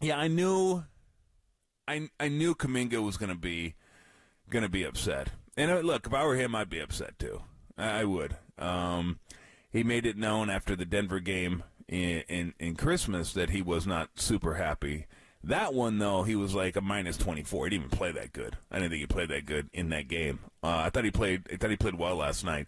Yeah, I knew Kuminga was going to be upset. And look, if I were him, I'd be upset too. I would. He made it known after the Denver game in Christmas that he was not super happy. That one, though, he was like a minus 24. He didn't even play that good. I didn't think he played that good in that game. I thought he played well last night.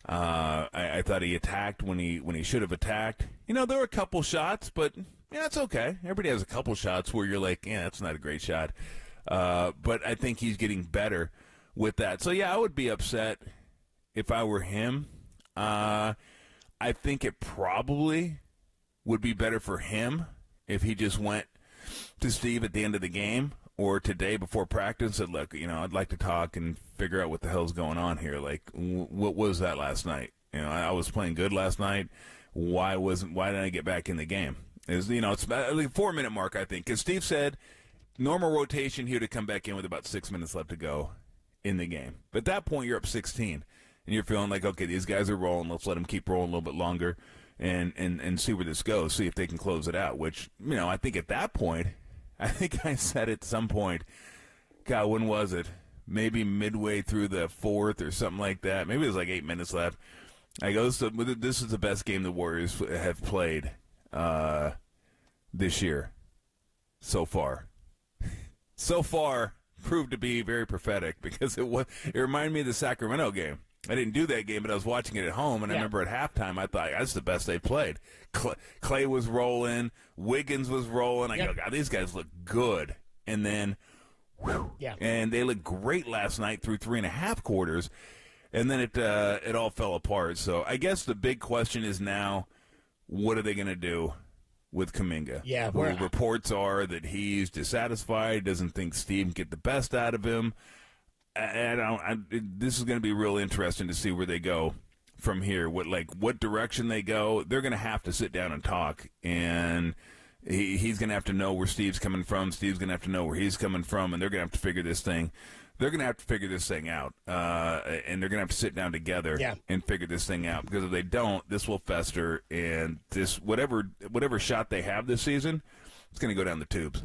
I thought he attacked when he should have attacked. There were a couple shots, but yeah, it's okay. Everybody has a couple shots where you're like, yeah, that's not a great shot. But I think he's getting better with that. So yeah, I would be upset if I were him. I think it probably would be better for him if he just went to Steve at the end of the game or today before practice and said, look, I'd like to talk and figure out what the hell's going on here. Like, what was that last night? I was playing good last night. Why didn't I get back in the game? It's about like 4-minute mark, I think. Because Steve said normal rotation, he would have come back in with about 6 minutes left to go in the game. But at that point, you're up 16. And you're feeling like, okay, these guys are rolling. Let's let them keep rolling a little bit longer and see where this goes, see if they can close it out, which, I think at that point, I think I said at some point, God, when was it? Maybe midway through the fourth or something like that. Maybe it was like 8 minutes left. I go, this is the best game the Warriors have played this year so far. So far, proved to be very prophetic because it reminded me of the Sacramento game. I didn't do that game, but I was watching it at home, and I remember at halftime I thought, that's the best they played. Clay was rolling, Wiggins was rolling. I go, God, these guys look good. And then, and they looked great last night through 3.5 quarters, and then it all fell apart. So I guess the big question is now, what are they going to do with Kuminga? Yeah, reports are that he's dissatisfied, doesn't think Steve can get the best out of him. This is going to be real interesting to see where they go from here. What direction they go. They're going to have to sit down and talk, and he's going to have to know where Steve's coming from. Steve's going to have to know where he's coming from, and they're going to have to figure this thing. They're going to have to figure this thing out, and they're going to have to sit down together and figure this thing out. Because if they don't, this will fester, and this whatever shot they have this season, it's going to go down the tubes.